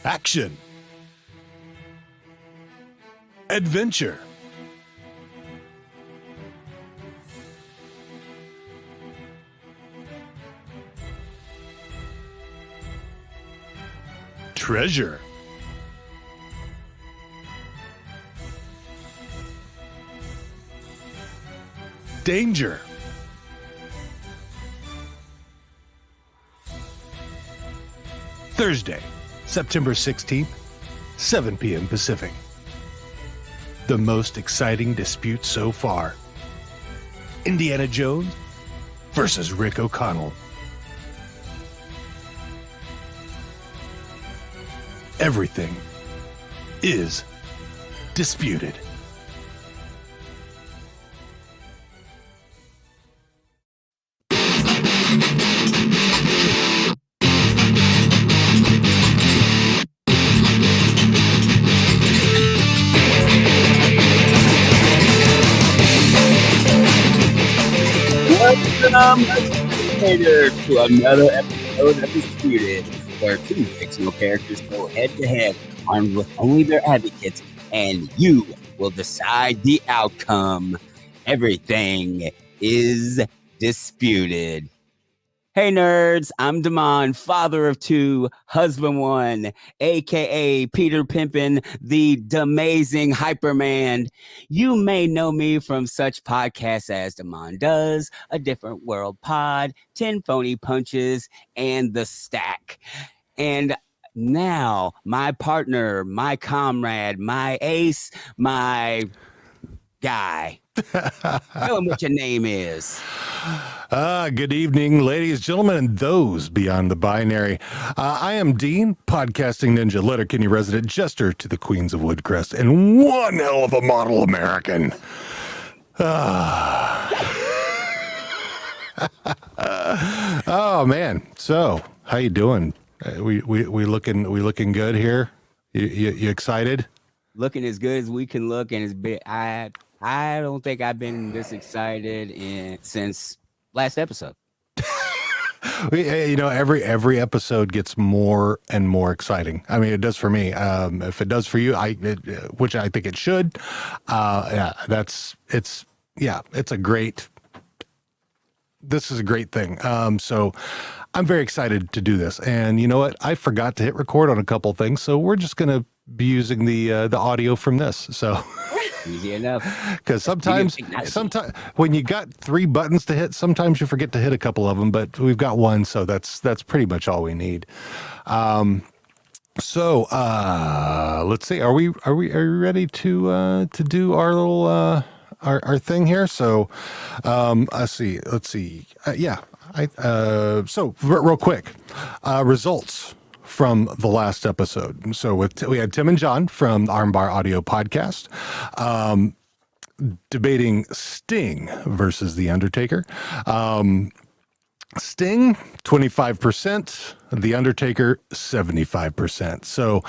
Action. Adventure. Treasure. Danger. Thursday, September 16th, 7 p.m. Pacific. The most exciting dispute so far. Indiana Jones versus Rick O'Connell. Everything is disputed. Welcome to another episode of Disputed, where two fictional characters go head-to-head, armed with only their advocates, and you will decide the outcome. Everything is disputed. Hey nerds, I'm Damon, father of two, husband one, aka Peter Pimpin, the Damazing Hyperman. You may know me from such podcasts as Damon Does, A Different World Pod, 10 Phony Punches, and The Stack. And now, my partner, my comrade, my ace, my guy. Tell him what your name is. Good evening, ladies, gentlemen, and those beyond the binary. I am Dean, podcasting ninja, Letterkenny resident, jester to the Queens of Woodcrest, and one hell of a model American. Oh man, so how you doing? We looking good here. You excited? Looking as good as we can look, and it's been I don't think I've been this excited since last episode. Every episode gets more and more exciting. I mean, it does for me. If it does for you, which I think it should. This is a great thing. So I'm very excited to do this. And you know what? I forgot to hit record on a couple things, so we're just going to be using the audio from this. So easy enough. Because sometimes when you got 3 buttons to hit, sometimes you forget to hit a couple of them. But we've got one, so that's pretty much all we need. So let's see. Are we ready to do our little our thing here? So let's see. So real quick, results from the last episode. So we had Tim and John from the Armbar Audio Podcast debating Sting versus The Undertaker. Sting, 25%. The Undertaker, 75%. So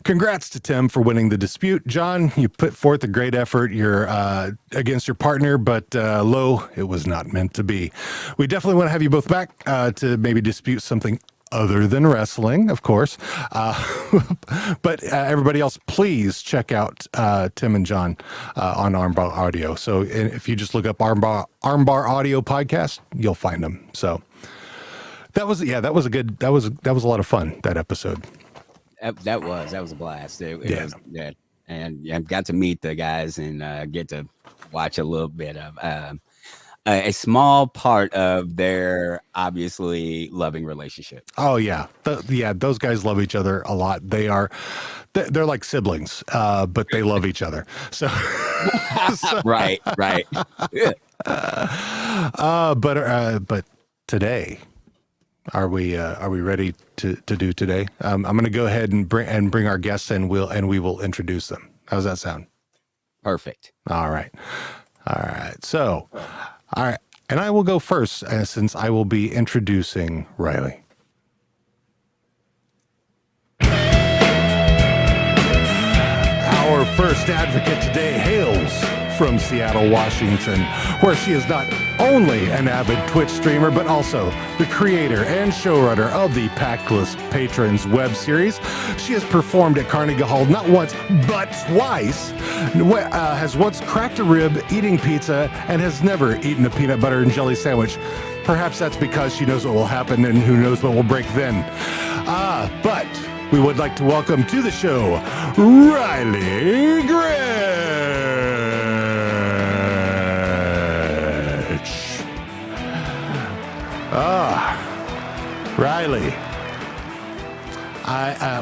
congrats to Tim for winning the dispute. John, you put forth a great effort. You're against your partner, but it was not meant to be. We definitely want to have you both back to maybe dispute something other than wrestling, of course. But everybody else, please check out Tim and John on Armbar Audio. So if you just look up Armbar Audio Podcast, you'll find them. So that was a lot of fun, that episode. That was a blast. It was good. And I got to meet the guys and get to watch a little bit of a small part of their obviously loving relationship. Oh yeah. Those guys love each other a lot. They're like siblings, but they love each other. So, right. Yeah. But today, are we ready to do today? I'm going to go ahead and bring our guests in. We will introduce them. How's that sound? Perfect. All right. So, all right. And I will go first since I will be introducing Riley. Our first advocate today hails from Seattle, Washington, where she is not only an avid Twitch streamer, but also the creator and showrunner of the Packless Patrons web series. She has performed at Carnegie Hall not once, but twice, has once cracked a rib eating pizza, and has never eaten a peanut butter and jelly sandwich. Perhaps that's because she knows what will happen, and who knows what will break then. But we would like to welcome to the show, Riley Gretsch. Riley,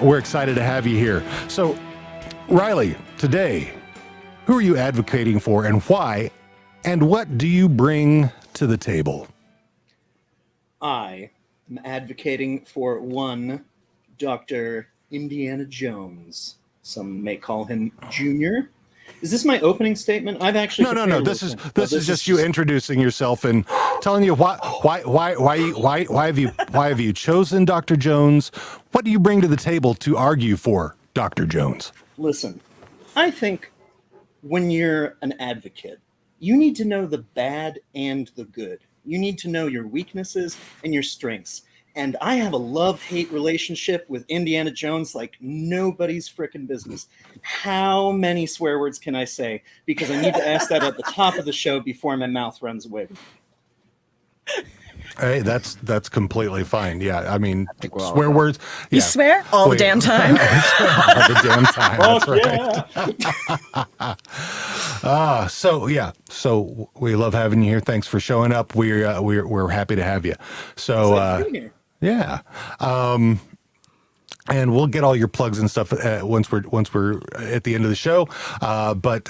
we're excited to have you here. So, Riley, today, who are you advocating for and why, and what do you bring to the table? I am advocating for one Dr. Indiana Jones. Some may call him Junior. Is this my opening statement? I've actually no. This is just you introducing yourself and telling you why have you chosen Dr. Jones? What do you bring to the table to argue for Dr. Jones? Listen, I think when you're an advocate, you need to know the bad and the good. You need to know your weaknesses and your strengths. And I have a love-hate relationship with Indiana Jones like nobody's frickin' business. How many swear words can I say? Because I need to ask that at the top of the show before my mouth runs away. Hey, that's completely fine. Yeah, I mean, swear words. Yeah. You swear all the damn time. We swear all the damn time. That's right. So we love having you here. Thanks for showing up. We're happy to have you. So yeah. And we'll get all your plugs and stuff once we're at the end of the show. But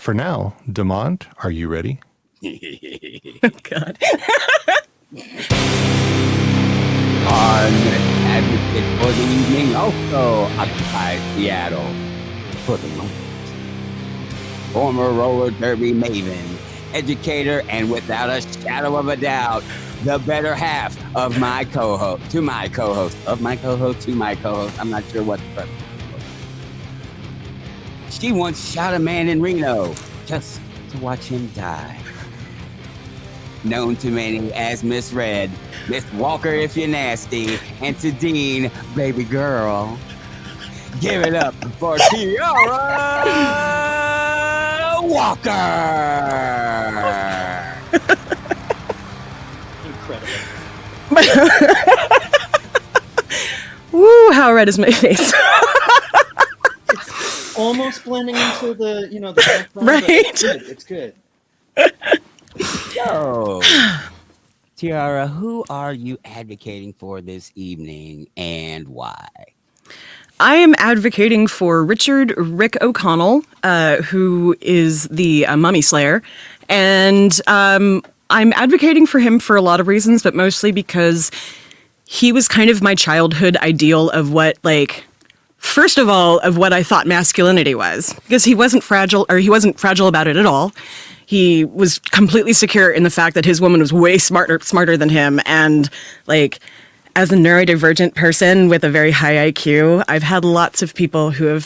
for now, Demond, are you ready? Oh, God. On advocate for the evening, also occupies Seattle for the moment. Former roller derby maven, educator, and without a shadow of a doubt, the better half of my co-host, to my co-host, of my co-host to my co-host. I'm not sure what the preference was. She once shot a man in Reno just to watch him die. Known to many as Miss Red, Miss Walker if you're nasty, and to Dean, baby girl. Give it up for Tiara Walker! Incredible. Woo, how red is my face? It's almost blending into the background. Right? It's good. So, Tiara, who are you advocating for this evening and why? I am advocating for Rick O'Connell, who is the Mummy Slayer. And I'm advocating for him for a lot of reasons, but mostly because he was kind of my childhood ideal of what, first of all, of what I thought masculinity was. Because he wasn't fragile about it at all. He was completely secure in the fact that his woman was way smarter than him. And as a neurodivergent person with a very high IQ, I've had lots of people who have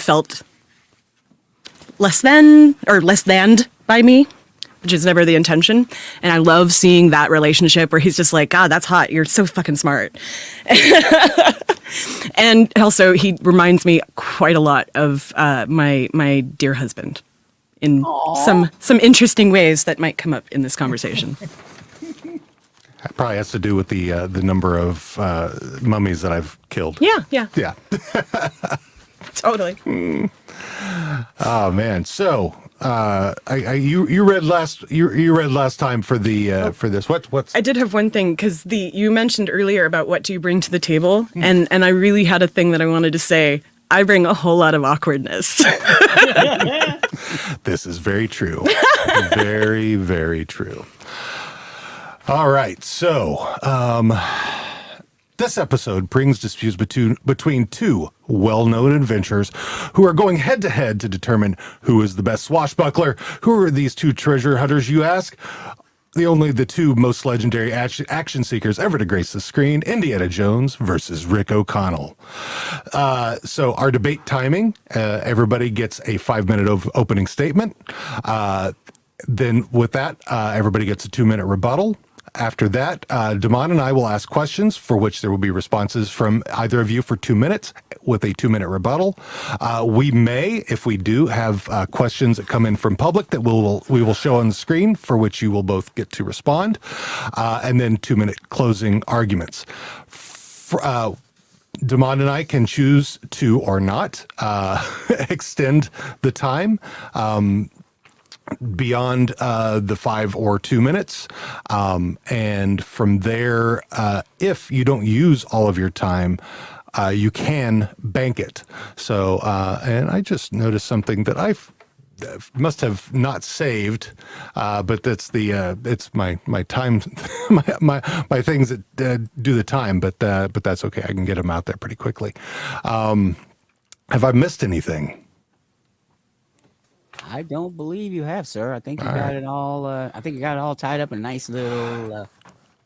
felt less than by me, which is never the intention. And I love seeing that relationship where he's just like, God, that's hot. You're so fucking smart. And also he reminds me quite a lot of my dear husband. In some interesting ways that might come up in this conversation. That probably has to do with the number of mummies that I've killed. Yeah. Totally. Oh man! So you read last time for the for this. What's I did have one thing because you mentioned earlier about what do you bring to the table, and I really had a thing that I wanted to say. I bring a whole lot of awkwardness. This is very true. Very, very true. All right. So, this episode brings disputes between two well-known adventurers who are going head-to-head to determine who is the best swashbuckler. Who are these two treasure hunters, you ask? The two most legendary action seekers ever to grace the screen, Indiana Jones versus Rick O'Connell. So our debate timing, everybody gets a 5-minute opening statement. Then with that, everybody gets a 2-minute rebuttal. After that, Damon and I will ask questions for which there will be responses from either of you for 2 minutes with a 2-minute rebuttal. We may, if we do, have questions that come in from public that we will show on the screen for which you will both get to respond, and then 2-minute closing arguments. Damon and I can choose to or not extend the time beyond the 5 or 2 minutes. And from there, if you don't use all of your time, you can bank it. So, and I just noticed something that I must have not saved, but that's it's my time, my things that do the time, but that's okay. I can get them out there pretty quickly. Have I missed anything? I don't believe you have, sir. I think you got it all. I think you got it all tied up in a nice little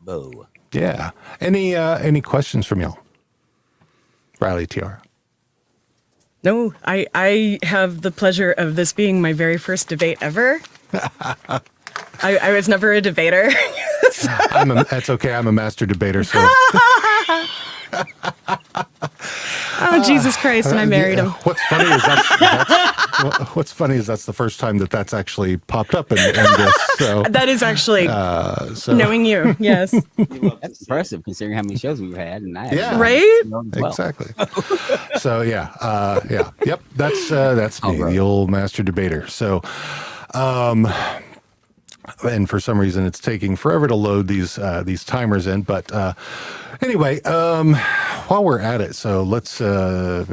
bow. Yeah. Any questions from y'all? Riley, Tiara. No, I have the pleasure of this being my very first debate ever. I was never a debater. That's okay. I'm a master debater. So Oh, Jesus Christ, and I married him. What's funny is that's the first time that's actually popped up in this. So That is actually knowing you. Yes. That's impressive considering how many shows we've had, and Yeah. Right? Exactly. So yeah. Yep. That's me, the old master debater. So, and for some reason it's taking forever to load these timers in. But anyway, while we're at it, so let's. I'm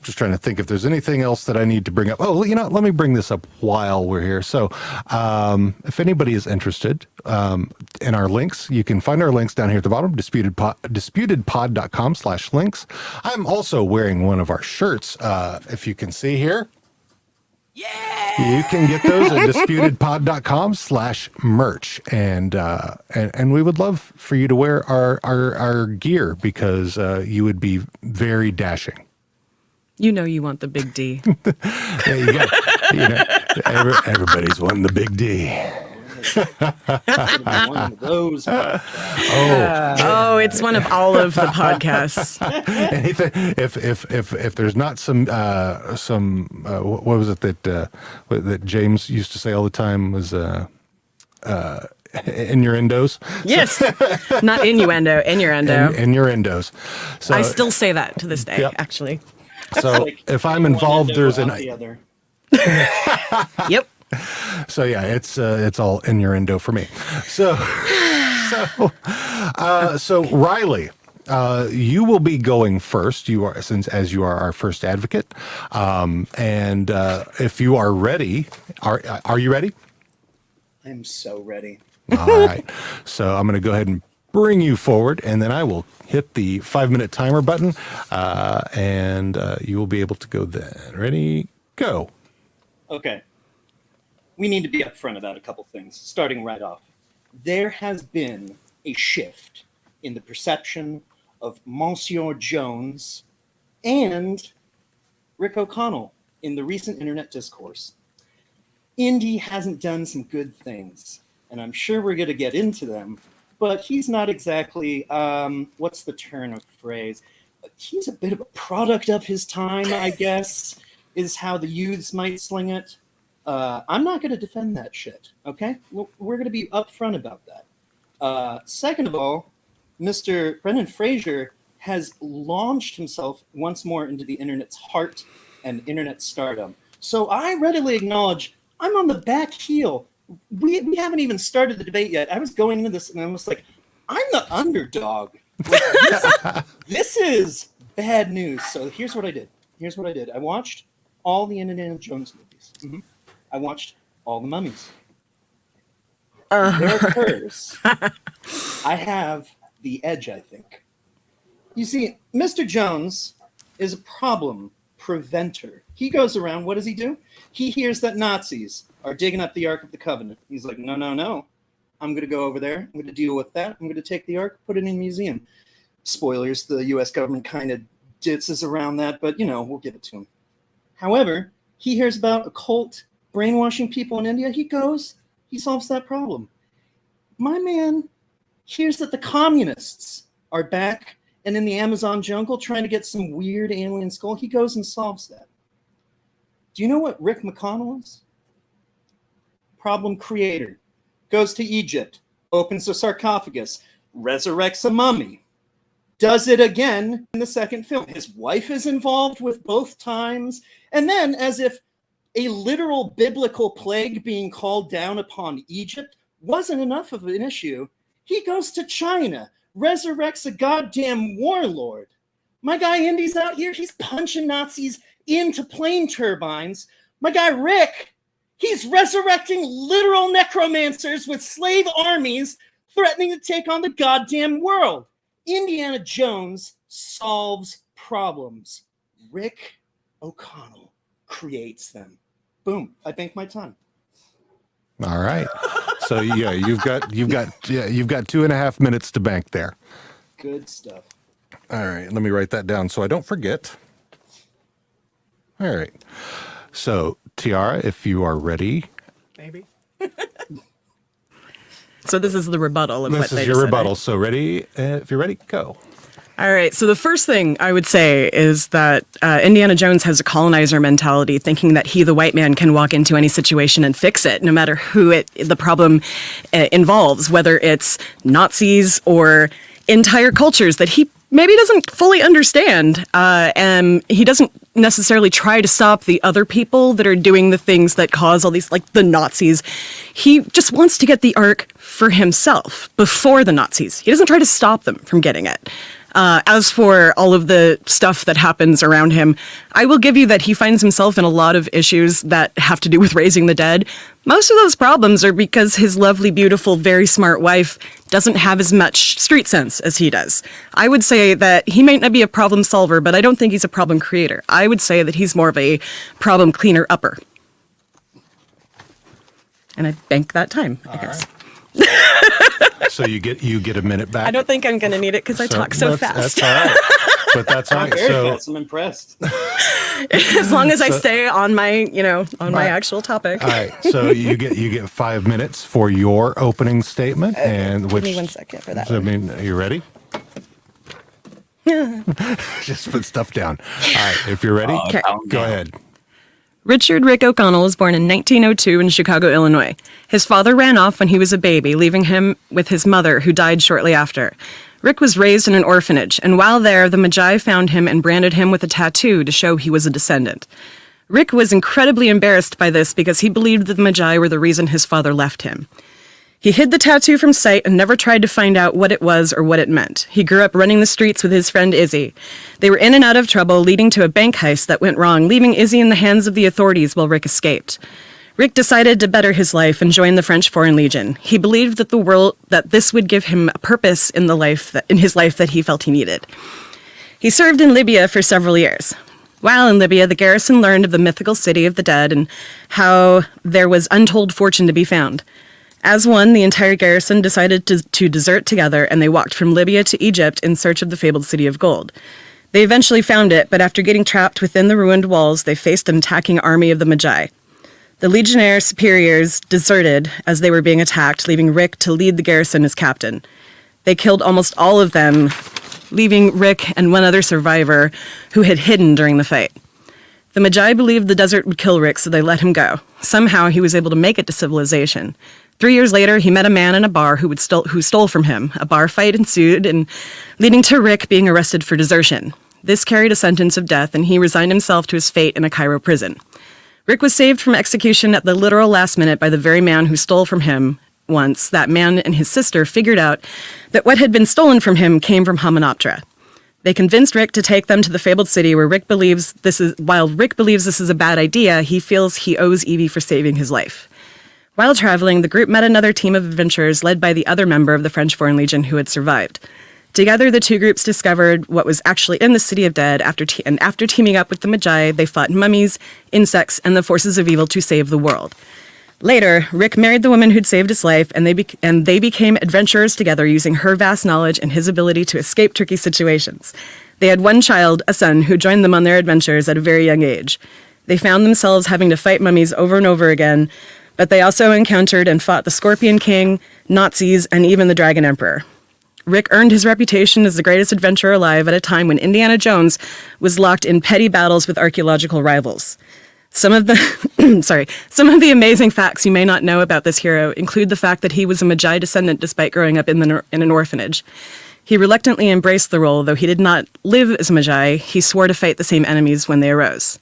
just trying to think if there's anything else that I need to bring up. Oh, let me bring this up while we're here. So, if anybody is interested in our links, you can find our links down here at the bottom. disputedpod.com/links. I'm also wearing one of our shirts. If you can see here. You can get those at disputedpod.com/merch. And we would love for you to wear our gear because you would be very dashing. You know you want the big D. Yeah, everybody's wanting the big D. One of those. Oh, it's one of all of the podcasts. And if there's not some what was it that James used to say all the time was innuendos. Yes, not innuendo, innuendo. Innuendos. So I still say that to this day, Yep. actually. so if I'm involved, there's an the other. Yep. So yeah, it's all innuendo for me. So Riley, you will be going first. You are as you are our first advocate, and if you are ready, are you ready? I'm so ready. All right. So I'm going to go ahead and bring you forward, and then I will hit the 5-minute timer button, and you will be able to go then. Ready? Go. Okay. We need to be upfront about a couple things, starting right off. There has been a shift in the perception of Monsieur Jones and Rick O'Connell in the recent internet discourse. Indy hasn't done some good things, and I'm sure we're going to get into them, but he's not exactly, what's the turn of phrase? He's a bit of a product of his time, I guess, is how the youths might sling it. I'm not going to defend that shit, okay? We're going to be upfront about that. Second of all, Mr. Brendan Fraser has launched himself once more into the internet's heart and internet stardom. So I readily acknowledge I'm on the back heel. We haven't even started the debate yet. I was going into this and I was like, I'm the underdog. This is bad news. So here's what I did. I watched all the Indiana Jones movies. Mm-hmm. I watched all the mummies. There occurs. I have the edge, I think. You see, Mr. Jones is a problem preventer. He goes around, what does he do? He hears that Nazis are digging up the Ark of the Covenant. He's like, no. I'm going to go over there. I'm going to deal with that. I'm going to take the Ark, put it in a museum. Spoilers, the U.S. government kind of ditses around that, but, we'll give it to him. However, he hears about a cult brainwashing people in India. He goes, he solves that problem. My man hears that the communists are back and in the Amazon jungle trying to get some weird alien skull. He goes and solves that. Do you know what Rick McConnell is? Problem creator. Goes to Egypt, opens a sarcophagus, resurrects a mummy, does it again in the second film. His wife is involved with both times. And then, as if a literal biblical plague being called down upon Egypt wasn't enough of an issue, he goes to China, resurrects a goddamn warlord. My guy Indy's out here, he's punching Nazis into plane turbines. My guy Rick, he's resurrecting literal necromancers with slave armies threatening to take on the goddamn world. Indiana Jones solves problems. Rick O'Connell creates them. Boom, I bank my time. All right. So yeah, you've got 2.5 minutes to bank there. Good stuff. All right, let me write that down so I don't forget. All right. So, Tiara, if you are ready. Maybe. So this is the rebuttal of what This they is just your said, rebuttal. right? So ready? If you're ready, go. All right. So the first thing I would say is that Indiana Jones has a colonizer mentality, thinking that he, the white man, can walk into any situation and fix it, no matter who the problem involves, whether it's Nazis or entire cultures that he maybe doesn't fully understand. And he doesn't necessarily try to stop the other people that are doing the things that cause all these, like the Nazis. He just wants to get the Ark for himself before the Nazis. He doesn't try to stop them from getting it. As for all of the stuff that happens around him, I will give you that he finds himself in a lot of issues that have to do with raising the dead. Most of those problems are because his lovely, beautiful, very smart wife doesn't have as much street sense as he does. I would say that he might not be a problem solver, but I don't think he's a problem creator. I would say that he's more of a problem cleaner upper. And I bank that time, I guess. So you get a minute back. I don't think I'm going to need it because I talk so fast. That's all right. But that's all right. Very So fast. I'm impressed. As long as I stay on my, my actual topic. all right. So you get 5 minutes for your opening statement, and Give me 1 second for that. I mean, are you ready? Just put stuff down. All right. If you're ready, Okay. go ahead. Richard Rick O'Connell was born in 1902 in Chicago, Illinois. His father ran off when he was a baby, leaving him with his mother, who died shortly after. Rick was raised in an orphanage, and while there, the Magi found him and branded him with a tattoo to show he was a descendant. Rick was incredibly embarrassed by this because he believed that the Magi were the reason his father left him. He hid the tattoo from sight and never tried to find out what it was or what it meant. He grew up running the streets with his friend Izzy. They were in and out of trouble, leading to a bank heist that went wrong, leaving Izzy in the hands of the authorities while Rick escaped. Rick decided to better his life and join the French Foreign Legion. He believed that this would give him a purpose in his life that he felt he needed. He served in Libya for several years. While in Libya, the garrison learned of the mythical city of the dead and how there was untold fortune to be found. As one, the entire garrison decided to desert together, and they walked from Libya to Egypt in search of the fabled city of gold. They eventually found it, but after getting trapped within the ruined walls, they faced an attacking army of the Magi. The Legionnaire superiors deserted as they were being attacked, leaving Rick to lead the garrison as captain. They killed almost all of them, leaving Rick and one other survivor who had hidden during the fight. The Magi believed the desert would kill Rick, so they let him go. Somehow, he was able to make it to civilization. 3 years later, he met a man in a bar who stole from him. A bar fight ensued, and leading to Rick being arrested for desertion. This carried a sentence of death, and he resigned himself to his fate in a Cairo prison. Rick was saved from execution at the literal last minute by the very man who stole from him. Once that man and his sister figured out that what had been stolen from him came from Hamunaptra. They convinced Rick to take them to the fabled city where while Rick believes this is a bad idea, he feels he owes Evie for saving his life. While traveling, the group met another team of adventurers led by the other member of the French Foreign Legion who had survived. Together, the two groups discovered what was actually in the City of Dead. After teaming up with the Magi, they fought mummies, insects, and the forces of evil to save the world. Later, Rick married the woman who'd saved his life, and they became adventurers together using her vast knowledge and his ability to escape tricky situations. They had one child, a son, who joined them on their adventures at a very young age. They found themselves having to fight mummies over and over again, but they also encountered and fought the Scorpion King, Nazis, and even the Dragon Emperor. Rick earned his reputation as the greatest adventurer alive at a time when Indiana Jones was locked in petty battles with archaeological rivals. Some of the amazing facts you may not know about this hero include the fact that he was a Magi descendant despite growing up in an orphanage. He reluctantly embraced the role, though he did not live as a Magi. He swore to fight the same enemies when they arose.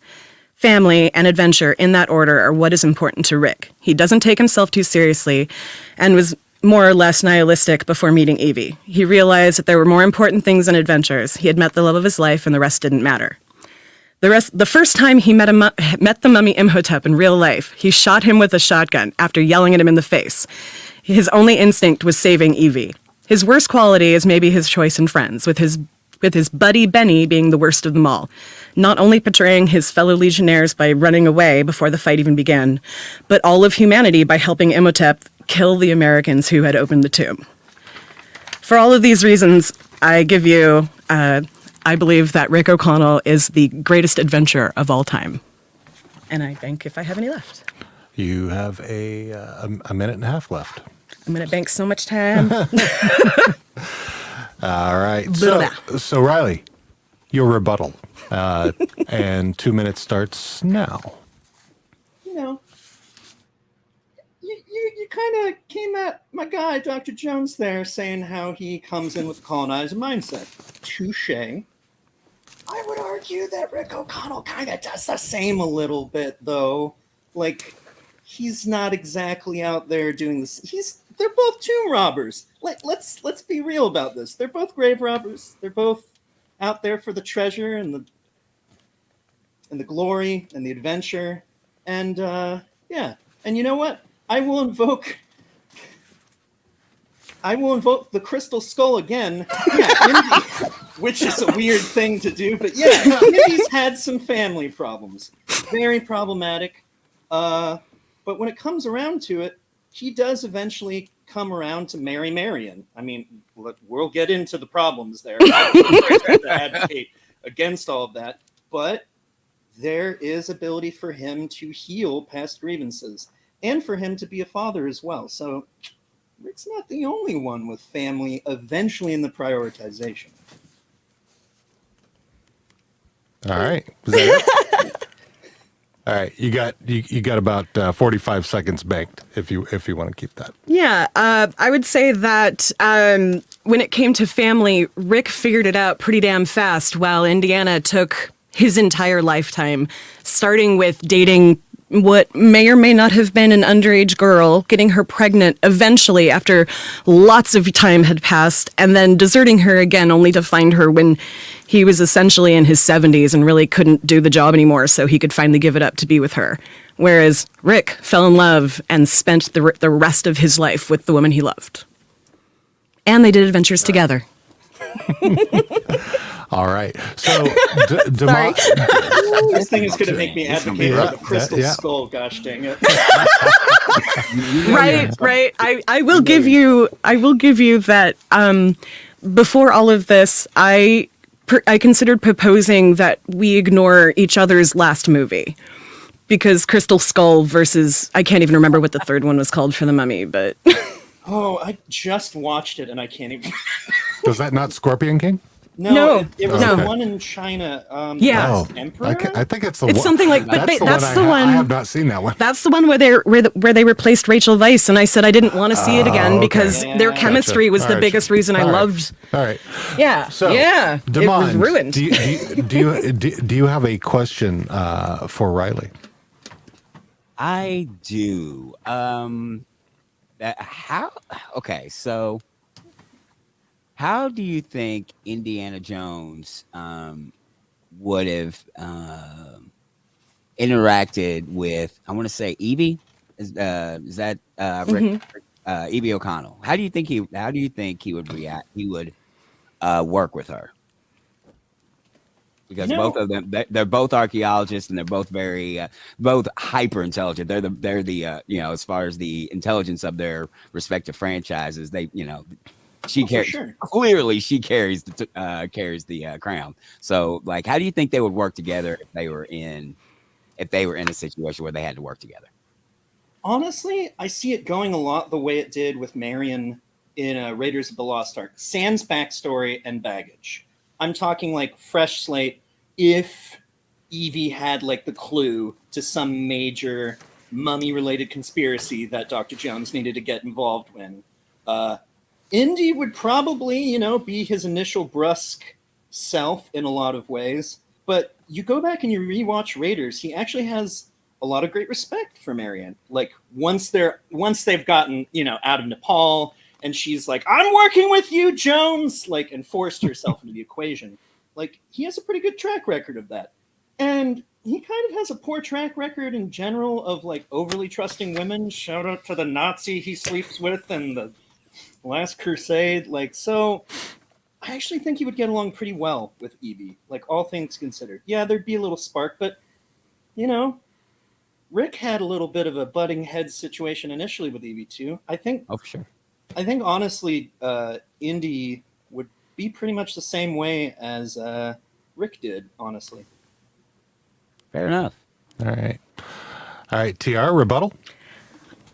Family and adventure, in that order, are what is important to Rick. He doesn't take himself too seriously and was more or less nihilistic before meeting Evie. He realized that there were more important things than adventures. He had met the love of his life, and the rest didn't matter. The first time he met the mummy Imhotep in real life, he shot him with a shotgun after yelling at him in the face. His only instinct was saving Evie. His worst quality is maybe his choice in friends, with his buddy Benny being the worst of them all, not only betraying his fellow legionnaires by running away before the fight even began, but all of humanity by helping Imhotep kill the Americans who had opened the tomb. For all of these reasons, I believe that Rick O'Connell is the greatest adventurer of all time. And I think if I have any left. You have a minute and a half left. I'm going to bank so much time. All right. So Riley, your rebuttal. And 2 minutes starts now. You know, you kind of came at my guy, Dr. Jones, there, saying how he comes in with the colonizer mindset. Touche. I would argue that Rick O'Connell kind of does the same a little bit, though. Like, he's not exactly out there doing this. They're both tomb robbers. Let's be real about this. They're both grave robbers. They're both out there for the treasure and the glory and the adventure. And yeah. And you know what? I will invoke the crystal skull again. Yeah, Indy, which is a weird thing to do, but yeah, Indy's had some family problems. Very problematic. But when it comes around to it, he does eventually come around to marry Marion. I mean, we'll get into the problems there. I have to advocate against all of that, but there is ability for him to heal past grievances and for him to be a father as well. So Rick's not the only one with family eventually in the prioritization. All right. Is that it? All right. You got about 45 seconds banked if you want to keep that. Yeah, I would say that when it came to family, Rick figured it out pretty damn fast, while Indiana took his entire lifetime, starting with dating what may or may not have been an underage girl, getting her pregnant eventually after lots of time had passed, and then deserting her again only to find her when he was essentially in his 70s and really couldn't do the job anymore, so he could finally give it up to be with her. Whereas Rick fell in love and spent the rest of his life with the woman he loved. And they did adventures together. All right. So, This thing is going to make me advocate for the crystal skull. Gosh dang it! Right. I will give you that. Before all of this, I considered proposing that we ignore each other's last movie, because Crystal Skull versus, I can't even remember what the third one was called for the Mummy, but. Oh, I just watched it and I can't even. Was that not Scorpion King? No. It was Okay. the one in China. Yeah. Emperor. I think it's the It's one. something like, but that's the one. I have not seen that one. That's the one where they replaced Rachel Weisz, and I said I didn't want to see it again because Yeah. their chemistry was All the right. biggest reason I All right. loved. All right. Yeah, So, yeah, it was Demond, ruined. Do you have a question for Riley? I do. So how do you think Indiana Jones would have interacted with, I want to say, Evie? Is that Rick, Evie O'Connell? How do you think he would react? He would work with her? Because both of them, they're both archaeologists, and they're both both hyper intelligent. They're the as far as the intelligence of their respective franchises, clearly she carries the crown. So, like, how do you think they would work together if they were in if they were in a situation where they had to work together. Honestly, I see it going a lot the way it did with Marion in Raiders of the Lost Ark. Sans backstory and baggage. I'm talking like fresh slate. If Evie had like the clue to some major mummy-related conspiracy that Dr. Jones needed to get involved in, Indy would probably, be his initial brusque self in a lot of ways. But you go back and you rewatch Raiders, he actually has a lot of great respect for Marion. Like once they've gotten, out of Nepal and she's like, I'm working with you, Jones, like, and forced herself into the equation. Like, he has a pretty good track record of that. And he kind of has a poor track record in general of like overly trusting women. Shout out to the Nazi he sleeps with and the Last Crusade. Like, so I actually think he would get along pretty well with Evie, like all things considered. Yeah, there'd be a little spark, but Rick had a little bit of a butting heads situation initially with Evie too. Oh, for sure. I think honestly, Indy would be pretty much the same way as Rick did, honestly. Fair enough. All right, TR, rebuttal?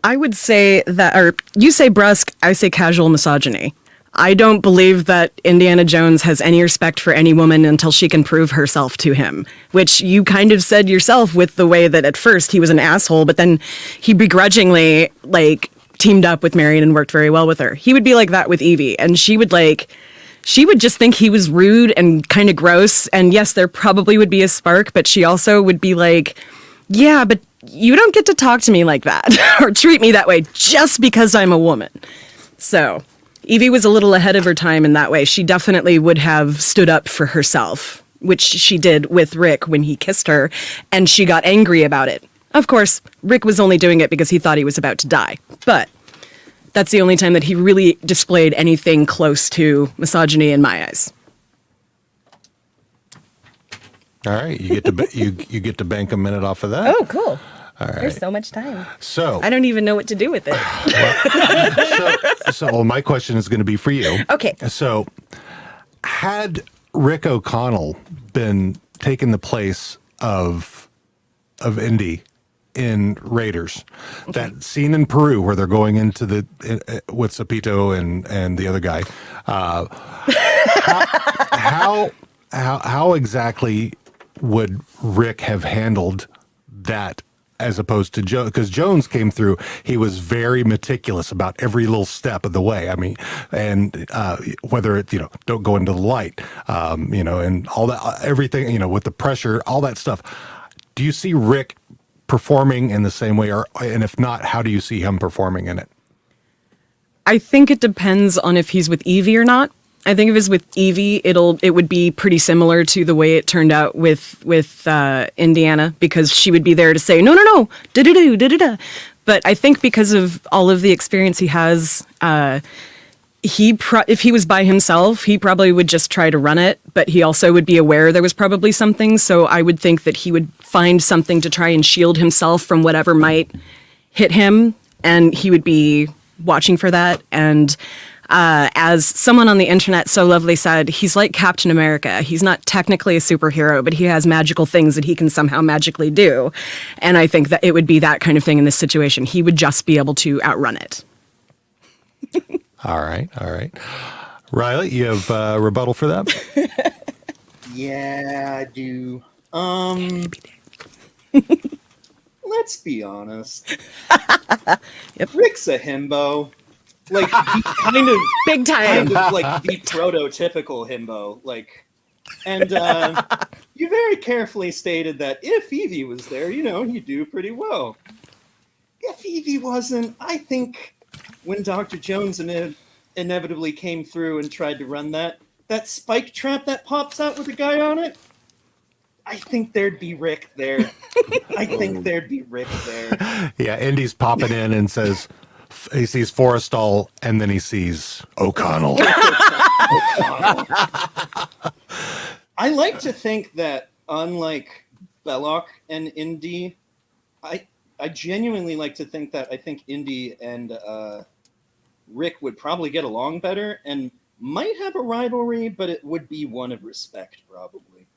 I would say that, or you say brusque, I say casual misogyny. I don't believe that Indiana Jones has any respect for any woman until she can prove herself to him, which you kind of said yourself with the way that at first he was an asshole, but then he begrudgingly, like, teamed up with Marion and worked very well with her. He would be like that with Evie, and she would just think he was rude and kind of gross, and yes, there probably would be a spark, but she also would be like, yeah, but you don't get to talk to me like that or treat me that way just because I'm a woman. So Evie was a little ahead of her time in that way. She definitely would have stood up for herself, which she did with Rick when he kissed her, and she got angry about it. Of course, Rick was only doing it because he thought he was about to die, but that's the only time that he really displayed anything close to misogyny in my eyes. All right, you get to bank a minute off of that. Oh, cool. All right. There's so much time. So I don't even know what to do with it. well, my question is going to be for you. Okay. So, had Rick O'Connell been taking the place of Indy in Raiders, that scene in Peru where they're going into with Sapito and the other guy, how exactly would Rick have handled that as opposed to Joe? Because Jones came through, he was very meticulous about every little step of the way. I mean, and whether it's, don't go into the light, and all that, everything, with the pressure, all that stuff. Do you see Rick performing in the same way, and if not, how do you see him performing in it? I think it depends on if he's with Evie or not. I think if it's with Evie, it would be pretty similar to the way it turned out with Indiana, because she would be there to say no, da-da-da. But I think because of all of the experience he has, if he was by himself, he probably would just try to run it. But he also would be aware there was probably something. So I would think that he would find something to try and shield himself from whatever might hit him, and he would be watching for that. And as someone on the internet so lovely said, he's like Captain America. He's not technically a superhero, but he has magical things that he can somehow magically do. And I think that it would be that kind of thing in this situation. He would just be able to outrun it. All right. Riley, you have a rebuttal for that? Yeah, I do. Let's be honest. Yep. Rick's a himbo. Like, he's kind of Big time. like the prototypical himbo. Like, and you very carefully stated that if Evie was there, he'd do pretty well. If Evie wasn't, I think when Dr. Jones inevitably came through and tried to run that spike trap that pops out with a guy on it, I think there'd be Rick there. Yeah, Indy's popping in and says, he sees Forrestal, and then he sees O'Connell. I like to think that, unlike Belloc and Indy, I genuinely like to think that I think Indy and Rick would probably get along better and might have a rivalry, but it would be one of respect, probably.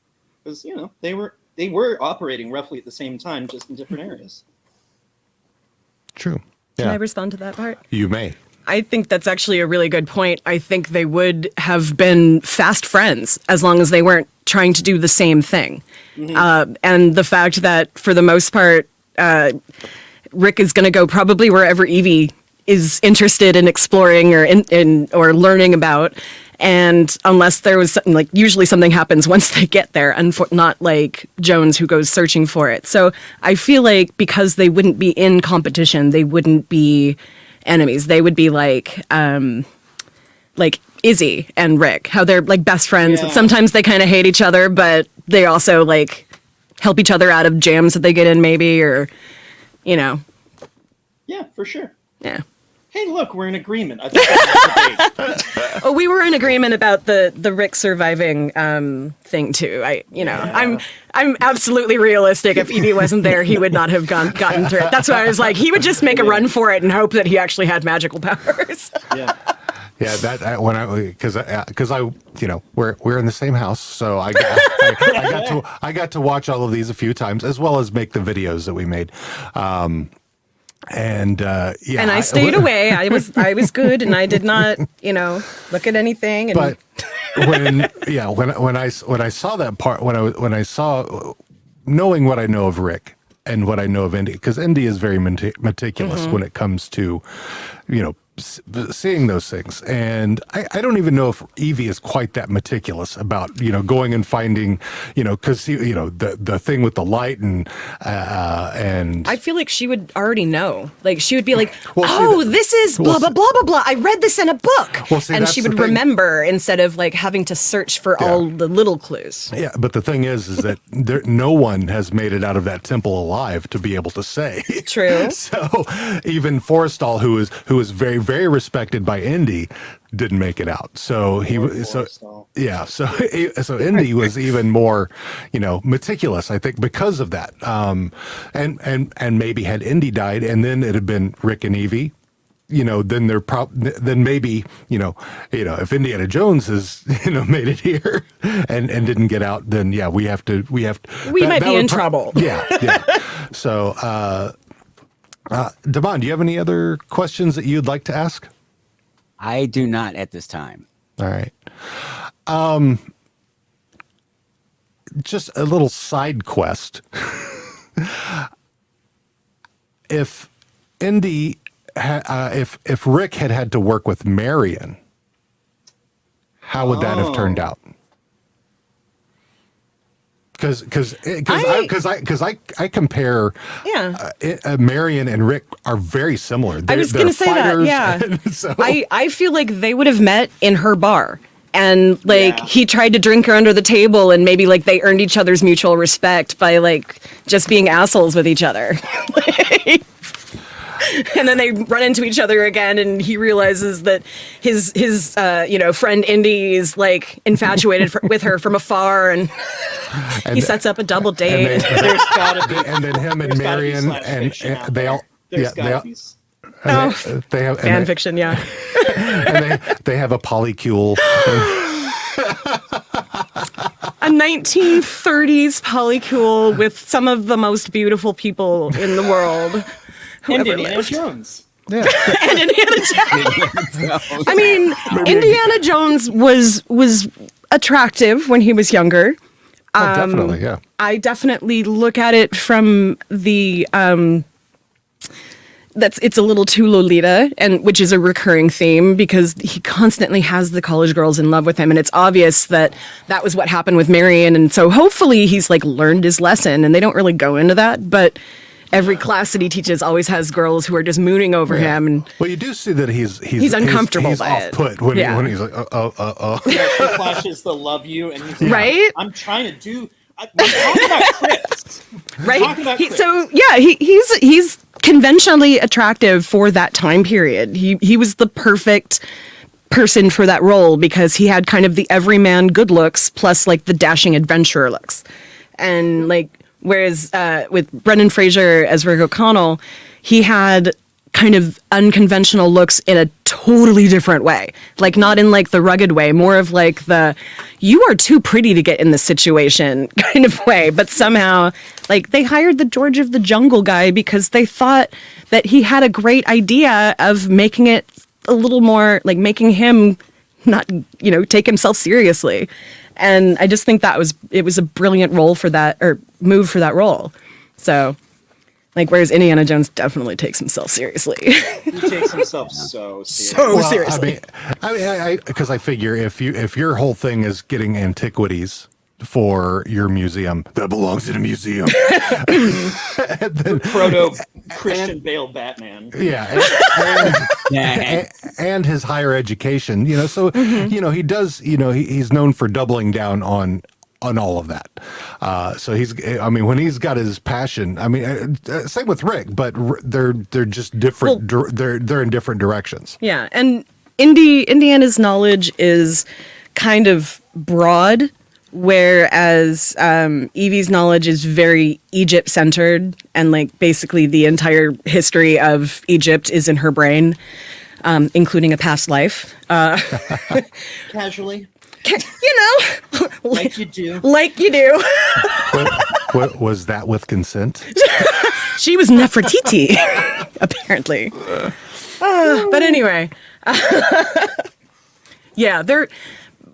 Because, they were they were operating roughly at the same time, just in different areas. True. Can I Yeah, respond to that part? you may. I think that's actually a really good point. I think they would have been fast friends as long as they weren't trying to do the same thing. And the fact that, for the most part, Rick is going to go probably wherever Evie is interested in exploring or or learning about. And unless there was something, like, usually something happens once they get there, and not like Jones, who goes searching for it. So I feel like because they wouldn't be in competition, they wouldn't be enemies. They would be like Izzy and Rick, how they're like best friends. Yeah. Sometimes they kind of hate each other, but they also like help each other out of jams that they get in, maybe, or, you know. Yeah, for sure. Yeah. Hey, look, we're in agreement. I think that's a debate. Oh, we were in agreement about the Rick surviving thing too. I'm absolutely realistic. If Evie wasn't there, he would not have gotten through it. That's why I was like, he would just make a run for it and hope that he actually had magical powers. Yeah. Yeah, that when because we're in the same house, so I got to watch all of these a few times, as well as make the videos that we made. And I stayed away. I was good, and I did not, look at anything. And but when I saw that part, when I saw, knowing what I know of Rick and what I know of Indy, because Indy is very meticulous when it comes to, seeing those things. And I don't even know if Evie is quite that meticulous about, going and finding, because, the thing with the light and I feel like she would already know. Like, she would be like, Well, this is blah, blah, blah, blah, blah. I read this in a book. Well, see, and that's she the would thing. remember instead of like having to search for all the little clues. Yeah, but the thing is that no one has made it out of that temple alive to be able to say. True. So even Forrestal, who is very, very respected by Indy, didn't make it out. So so Indy was even more, meticulous, I think, because of that. And maybe had Indy died, and then it had been Rick and Evie, then maybe, if Indiana Jones has, made it here and didn't get out, then we might be in trouble. Yeah. So, Devon, do you have any other questions that you'd like to ask? I do not at this time. All right. Just a little side quest. If Indy, if Rick had to work with Marion, how would that have turned out? Because I compare. Yeah. Marion and Rick are very similar. I was going to say that. Yeah. So. I feel like they would have met in her bar. And Yeah. he tried to drink her under the table, and maybe like they earned each other's mutual respect by like just being assholes with each other. And then they run into each other again, and he realizes that his friend Indy is like infatuated with her from afar, and he sets up a double date. There's gotta be. And then him and There's gotta be Marion science and fiction out they there. all There's they gotta all, be. they have Fan fiction, yeah. and they have a polycule. A 1930s polycule with some of the most beautiful people in the world. And Whoever Indiana lived. Jones. Yeah. And Indiana Jones. I mean, Indiana Jones was attractive when he was younger. Oh, definitely, yeah. I definitely look at it from the it's a little too Lolita, and which is a recurring theme because he constantly has the college girls in love with him, and it's obvious that was what happened with Marion, and so hopefully he's like learned his lesson, and they don't really go into that, but every class that he teaches always has girls who are just mooning over him, and Well, you do see that he's uncomfortable he's by it. off-put when Yeah. he's like, Yeah, he flashes the love you, and he's like, Right? I'm trying to do. We're talking about Chris. right? Talking about Chris. He's conventionally attractive for that time period. He was the perfect person for that role because he had kind of the everyman good looks plus like the dashing adventurer looks, and like whereas with Brendan Fraser as Rick O'Connell, he had kind of unconventional looks in a totally different way. Like not in like the rugged way, more of like the you are too pretty to get in this situation kind of way. But somehow like they hired the George of the Jungle guy because they thought that he had a great idea of making it a little more like making him not, take himself seriously. And I just think it was a brilliant role for that or move for that role. So like, whereas Indiana Jones definitely takes himself seriously. He takes himself so seriously. Seriously. I because I figure if your whole thing is getting antiquities for your museum, that belongs in a museum. And then, Proto Christian Bale Batman. yeah, and his higher education, so he does, he's known for doubling down on all of that. So when he's got his passion, same with Rick, but they're just different. They're in different directions. Yeah, and Indiana's knowledge is kind of broad, whereas Evie's knowledge is very Egypt centered, and like basically the entire history of Egypt is in her brain, including a past life. Casually. Like you do. Like you do. What was that with consent? She was Nefertiti, apparently. But anyway, yeah, they're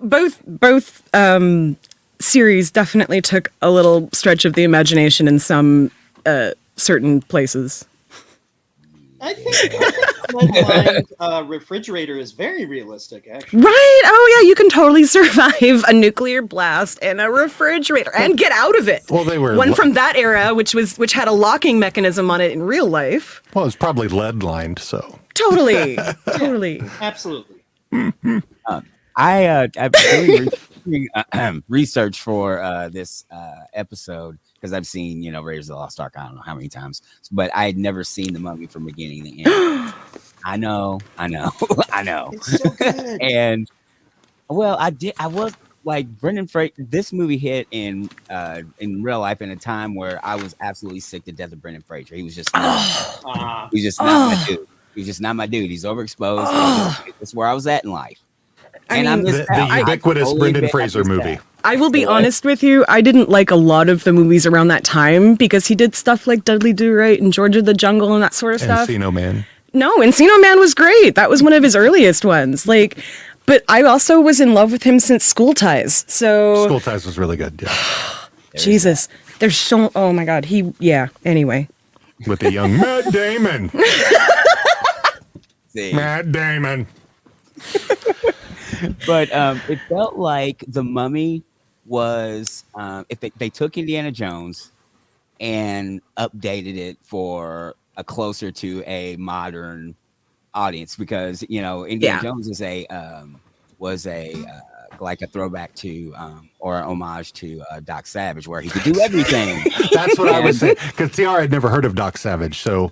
both series definitely took a little stretch of the imagination in some certain places. I think lead-lined refrigerator is very realistic, actually. Right? Oh yeah, you can totally survive a nuclear blast in a refrigerator and get out of it. Well, they were one from that era, which had a locking mechanism on it in real life. Well, it's probably lead lined, so Totally. Absolutely. I've been doing research for this episode because I've seen, Raiders of the Lost Ark, I don't know how many times, but I had never seen The Mummy from beginning to end. I know. It's so good. And well, I was like Brendan Fraser. This movie hit in real life in a time where I was absolutely sick to death of Brendan Fraser. He was just not my dude. He's just not my dude. He's overexposed. That's where I was at in life. The ubiquitous Brendan Fraser movie. I will be honest with you. I didn't like a lot of the movies around that time because he did stuff like Dudley Do-Right and George of the Jungle and that sort of stuff. Encino Man. No, Encino Man was great. That was one of his earliest ones. But I also was in love with him since School Ties. So School Ties was really good. Yeah. Jesus, there's so. Oh my God. Anyway. With the young Matt Damon. See. Matt Damon. But it felt like The Mummy was if they took Indiana Jones and updated it for a closer to a modern audience, because Indiana Jones is was like a throwback to or an homage to Doc Savage, where he could do everything. That's what I was saying, because Tiara had never heard of Doc Savage. So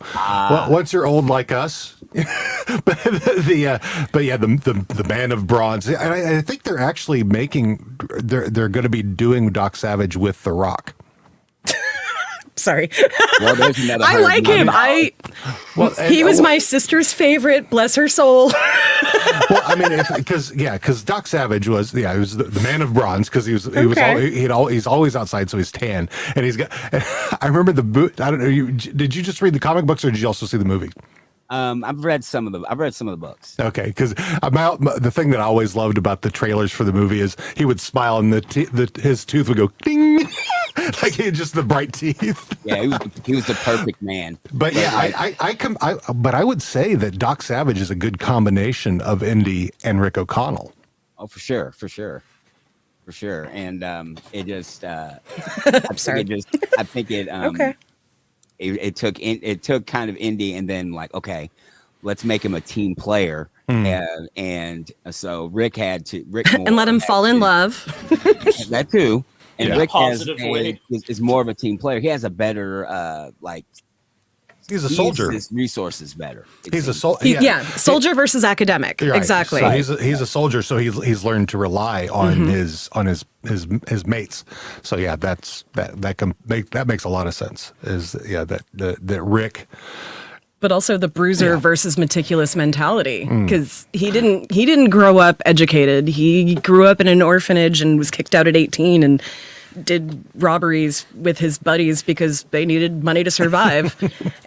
once you're old like us, but the Man of Bronze. I think they're actually they're going to be doing Doc Savage with The Rock. Sorry. Well, there's another I like him. He was my sister's favorite. Bless her soul. Well, because Doc Savage was he was the Man of Bronze, because he's always outside, so he's tan, and he's got. I remember the boot. I don't know. Did you just read the comic books, or did you also see the movie? I've read some of the books. Okay, because the thing that I always loved about the trailers for the movie is he would smile and his tooth would go ding, like he had just the bright teeth. Yeah, he was the perfect man. But but I would say that Doc Savage is a good combination of Indy and Rick O'Connell. Oh, for sure. And it just I'm sorry. I think it Okay. It took kind of Indy, and then like, okay, let's make him a team player. And so Rick and let him fall in love. That too. And Rick is more of a team player. He has a better He's a soldier. His resources better. He's a soldier. Soldier versus academic. Right. Exactly. So he's a soldier, so he's learned to rely on his mates. So yeah, that makes a lot of sense. That Rick but also the bruiser versus meticulous mentality, because he didn't grow up educated. He grew up in an orphanage and was kicked out at 18 and did robberies with his buddies because they needed money to survive.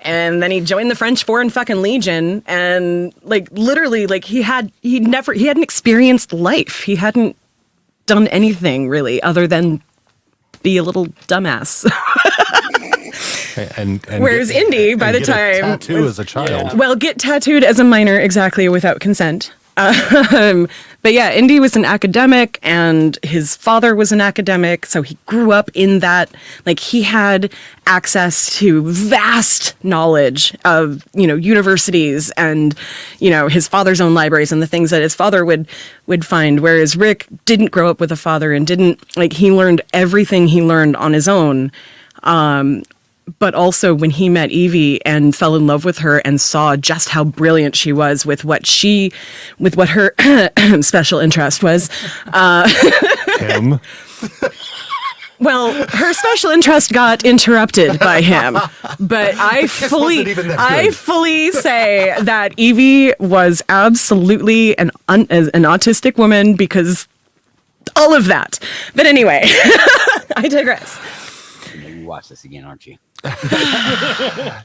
And then he joined the French Foreign fucking Legion, and like literally like he hadn't experienced life. He hadn't done anything really other than be a little dumbass. And whereas Indy, by the get a time, tattoo as a child. well, get tattooed as a minor, exactly, without consent. But yeah, Indy was an academic, and his father was an academic, so he grew up in that. Like, he had access to vast knowledge of, universities and, his father's own libraries and the things that his father would find. Whereas Rick didn't grow up with a father and he learned everything he learned on his own. But also when he met Evie and fell in love with her and saw just how brilliant she was with what her special interest was. Him. Well, her special interest got interrupted by him, but I fully say that Evie was absolutely an autistic woman because all of that. But anyway, I digress. You watch this again, aren't you?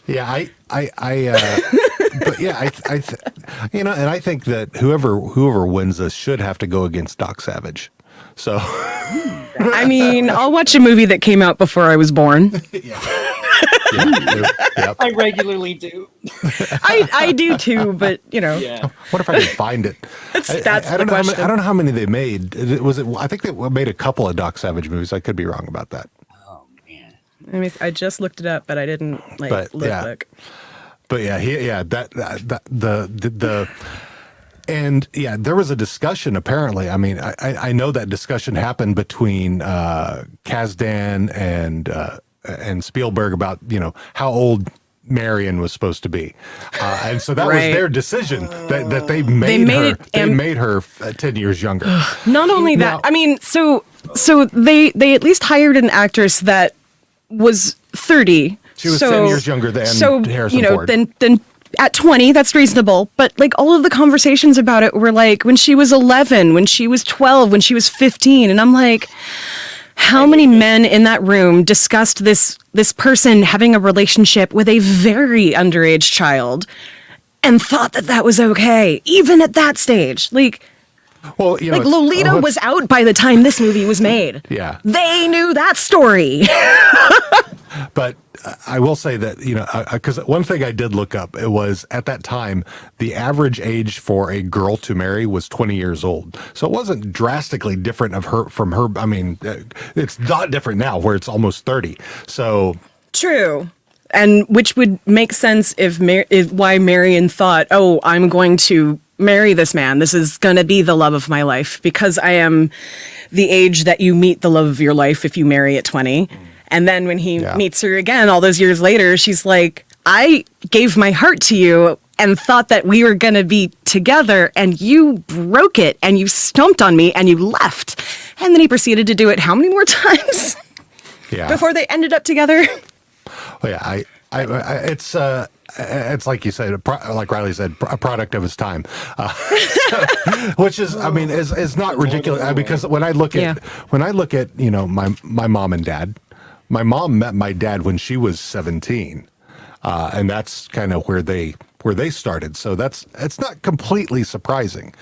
Yeah, but yeah, and I think that whoever wins this should have to go against Doc Savage. So, I mean, I'll watch a movie that came out before I was born. Yep. I regularly do. I do too, but Yeah. What if I can find it? that's I the don't know question. I don't know how many they made. I think they made a couple of Doc Savage movies. I could be wrong about that. Oh man. I just looked it up, but I didn't look. But yeah, and yeah, there was a discussion apparently. I mean, I know that discussion happened between Kasdan and Spielberg about how old Marion was supposed to be, and so that was their decision that they made her 10 years younger. Not only that, Now- I mean, so they at least hired an actress that was 30. She was 10 years younger than Harrison Ford. Then at 20, that's reasonable. But like all of the conversations about it were like when she was 11, when she was 12, when she was 15. And I'm like, how many men in that room discussed this person having a relationship with a very underage child and thought that was okay, even at that stage? Like, Well, Lolita was out by the time this movie was made. Yeah. They knew that story. But I will say that, because one thing I did look up, it was at that time, the average age for a girl to marry was 20 years old. So it wasn't drastically different from her. I mean, it's not different now where it's almost 30. So. True. And which would make sense if why Marion thought, oh, I'm going to marry this man. This is going to be the love of my life because I am the age that you meet the love of your life if you marry at 20. And then when he meets her again all those years later, she's like, I gave my heart to you and thought that we were going to be together, and you broke it and you stomped on me and you left. And then he proceeded to do it how many more times? Yeah. Before they ended up together? Well, yeah, it's like you said, like Riley said, a product of his time, which is, I mean, is not ridiculous because when I look at my mom and dad, my mom met my dad when she was 17, and that's kind of where they started. So it's not completely surprising.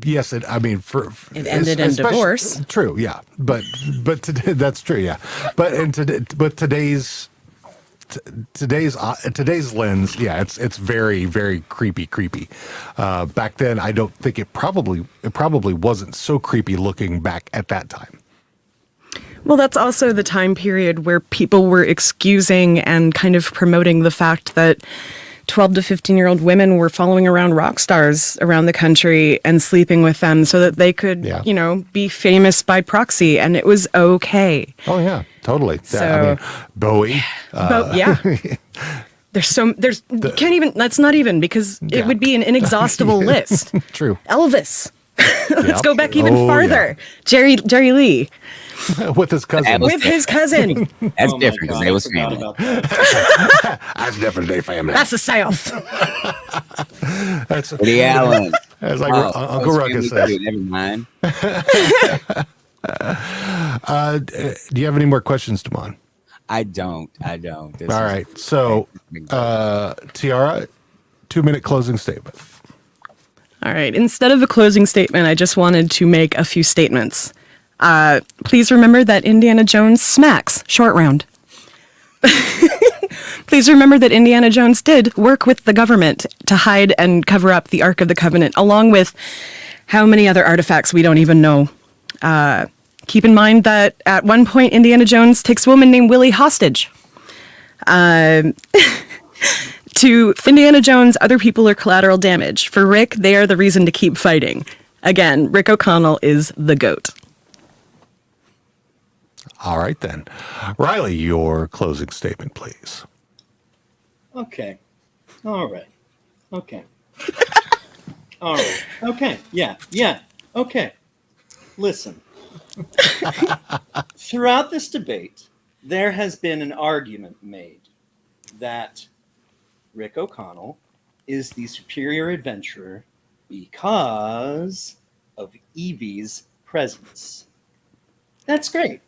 Yes, it ended in divorce. True, yeah, but today, that's true, yeah. But today's lens, yeah, it's very, very creepy. Back then, I don't think it probably wasn't so creepy looking back at that time. Well, that's also the time period where people were excusing and kind of promoting the fact that 12 to 15-year-old women were following around rock stars around the country and sleeping with them so that they could, be famous by proxy, and it was okay. Oh yeah, totally. So, Bowie. Yeah. You can't even, that's not even, because it would be an inexhaustible list. True. Elvis. Let's go back even farther. Jerry Lee With his cousin. was- with his cousin. That's Oh my different because God, they I was forgot family. about that. That's definitely family. That's the South. That's Woody Allen. That's like Oh, Uncle it's Ruckus family says. too, never mind. Do you have any more questions, Damon? I don't. This All is- right. So, Tiara, 2-minute closing statement. All right. Instead of a closing statement, I just wanted to make a few statements. Please remember that Indiana Jones smacks short round. Please remember that Indiana Jones did work with the government to hide and cover up the Ark of the Covenant, along with how many other artifacts we don't even know. Keep in mind that at one point, Indiana Jones takes a woman named Willie hostage. To Indiana Jones, other people are collateral damage. For Rick, they are the reason to keep fighting. Again, Rick O'Connell is the GOAT. All right, then. Riley, your closing statement, please. Okay. All right. Okay. All right. Okay. Yeah. Okay. Listen. Throughout this debate, there has been an argument made that Rick O'Connell is the superior adventurer because of Evie's presence. That's great.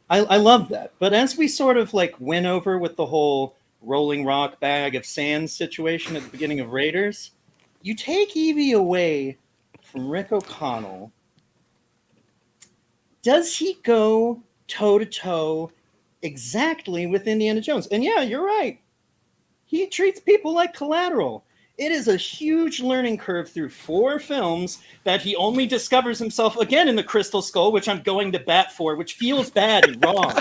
I love that. But as we sort of like went over with the whole rolling rock bag of sand situation at the beginning of Raiders, you take Evie away from Rick O'Connell. Does he go toe to toe exactly with Indiana Jones? And yeah, you're right. He treats people like collateral. It is a huge learning curve through 4 films that he only discovers himself again in the Crystal Skull, which I'm going to bat for, which feels bad and wrong,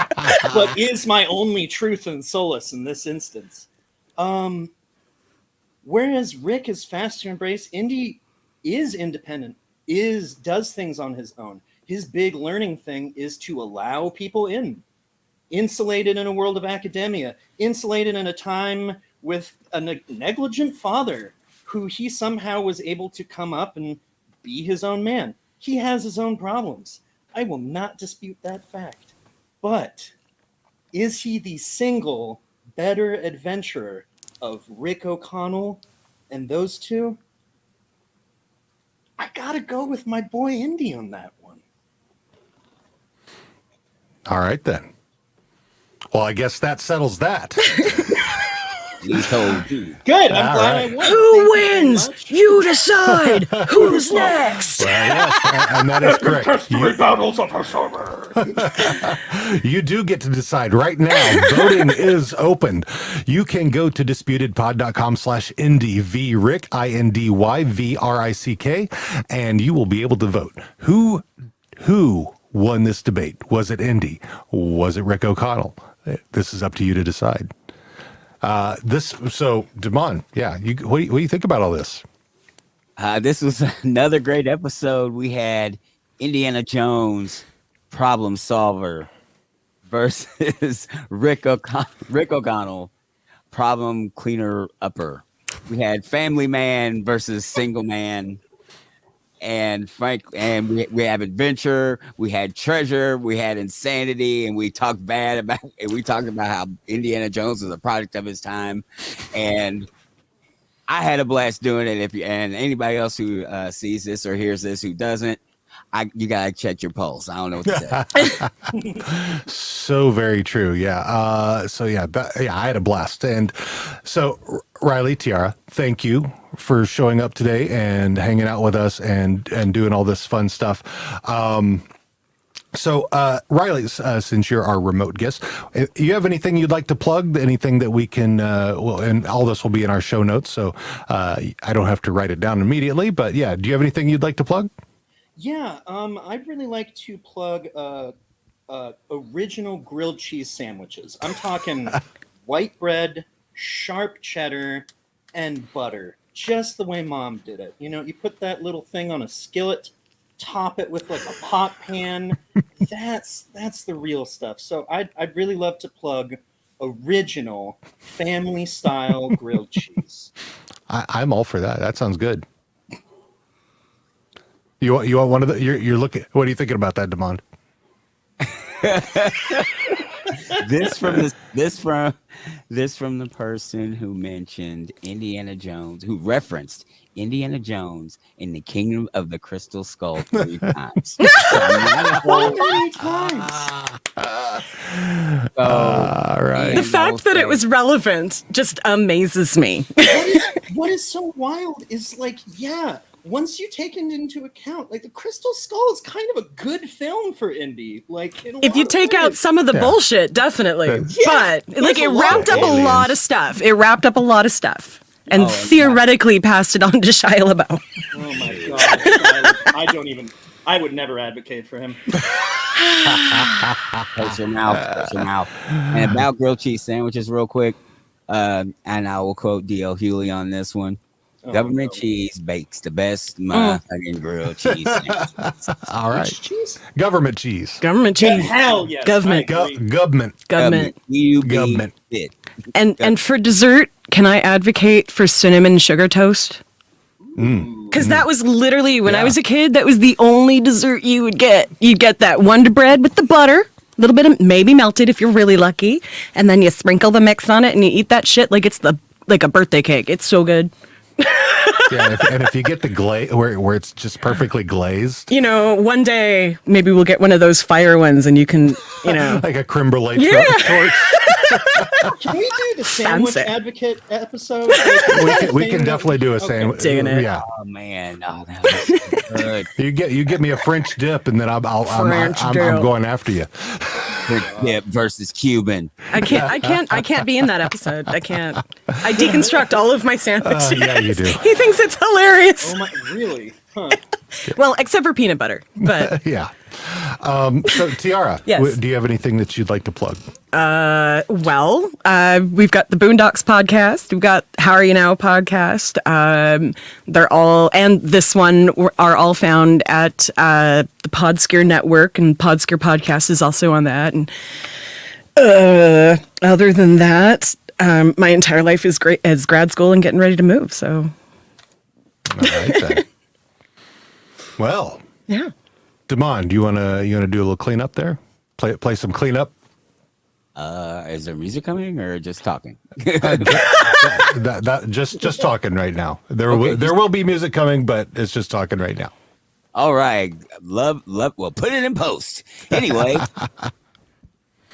but is my only truth and solace in this instance. Whereas Rick is fast to embrace, Indy is independent, does things on his own. His big learning thing is to allow people in. Insulated in a world of academia, insulated in a time with a negligent father who he somehow was able to come up and be his own man. He has his own problems. I will not dispute that fact. But is he the single better adventurer of Rick O'Connell and those two? I gotta go with my boy Indy on that one. All right, then. Well, I guess that settles that. He told you. Good. I'm All glad right. I won. Who Thank you very wins? much. You decide. Who's next? Yes, and that is correct. battles of her summer. You do get to decide right now. Voting is open. You can go to disputedpod.com/IndyVRick, INDYVRICK, and you will be able to vote. Who won this debate? Was it Indy? Was it Rick O'Connell? This is up to you to decide. So Damon, yeah, what do you think about all this? This was another great episode. We had Indiana Jones, problem solver, versus Rick O'Connell, problem cleaner upper. We had family man versus single man. And we have adventure, we had treasure, we had insanity, and we talked about how Indiana Jones was a product of his time. And I had a blast doing it. And anybody else who sees this or hears this who doesn't, you gotta check your pulse. I don't know what to say. So very true. Yeah. I had a blast. And so Riley, Tiara, thank you for showing up today and hanging out with us and doing all this fun stuff. So Riley, since you're our remote guest, you have anything you'd like to plug? Anything that we can, and all this will be in our show notes, so I don't have to write it down immediately, but yeah, do you have anything you'd like to plug? Yeah, I'd really like to plug original grilled cheese sandwiches. I'm talking white bread, sharp cheddar, and butter, just the way Mom did it. You know, you put that little thing on a skillet, top it with like a pot pan. That's the real stuff. So I'd really love to plug original family style grilled cheese. I'm all for that. That sounds good. You want one of the? You're looking. What are you thinking about that, Damon? This from the person who mentioned Indiana Jones, who referenced Indiana Jones in the Kingdom of the Crystal Skull 3 times. How many times? All right. The fact that it was relevant just amazes me. What is so wild is like, yeah, once you take it into account, like the Crystal Skull is kind of a good film for Indy. Like, in a If lot you of take out ways. some of the Yeah. bullshit, definitely. Yeah, But like, it there's a lot wrapped of up a aliens. lot of stuff. It wrapped up a lot of stuff, and Oh, and theoretically passed it on to Shia LaBeouf. Oh my god, I would never advocate for him. Close your mouth. And about grilled cheese sandwiches, real quick, and I will quote D.L. Hewley on this one. Government cheese bakes the best motherfucking grilled cheese sandwiches. All right. Which cheese? Government cheese. Government cheese. Hell yes. Government. I agree. Government. Government. You be Government. it. And for dessert, can I advocate for cinnamon sugar toast? Because that was literally, when I Yeah. was a kid, that was the only dessert you would get. You'd get that Wonder Bread with the butter, a little bit of maybe melted if you're really lucky, and then you sprinkle the mix on it and you eat that shit like it's like a birthday cake. It's so good. Yeah, and if you get the glaze where it's just perfectly glazed, You know, one day maybe we'll get one of those fire ones and you can, you know. like a creme brulee Yeah. torch. Can we do the sandwich Fancy. advocate episode? We can definitely do a sandwich. Digging it. Yeah, Oh man, oh, that was good. you get me a French dip, and then I'm French I'm dip. going after you. Dip versus Cuban. I can't be in that episode. I can't. I deconstruct all of my sandwiches. Yeah, you do. He thinks it's hilarious. Oh my, really? Huh. Well, except for peanut butter. But Yeah. So Tiara, Yes. do you have anything that you'd like to plug? we've got the Boondocks podcast. We've got How Are You Now podcast. They're all, and this one are all found at the Podskier Network, and Podskier podcast is also on that. And other than that, my entire life is great as grad school and getting ready to move. So All right, then. Well, yeah. Damon, do you wanna do a little cleanup there? Play some cleanup. Is there music coming or just talking? Just talking right now. There will be music coming, but it's just talking right now. All right. Love. We'll put it in post. Anyway,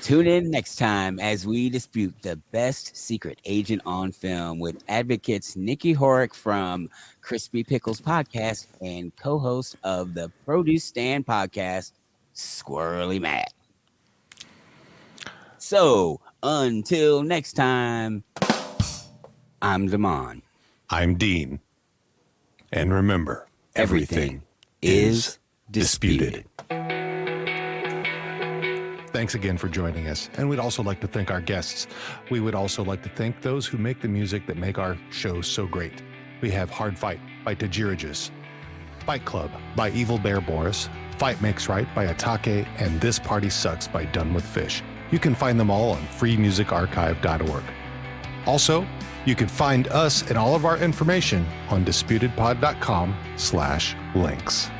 tune in next time as we dispute the best secret agent on film with advocates Nikki Horick from Crispy Pickles podcast and co-host of the Produce Stand podcast, Squirrely Matt. So until next time, I'm Damon. I'm Dean. And remember, everything is disputed. Thanks again for joining us. And we'd also like to thank our guests. We would also like to thank those who make the music that make our show so great. We have Hard Fight by Tajirajus, Fight Club by Evil Bear Boris, Fight Makes Right by Atake, and This Party Sucks by Done With Fish. You can find them all on freemusicarchive.org. Also, you can find us and all of our information on disputedpod.com/links.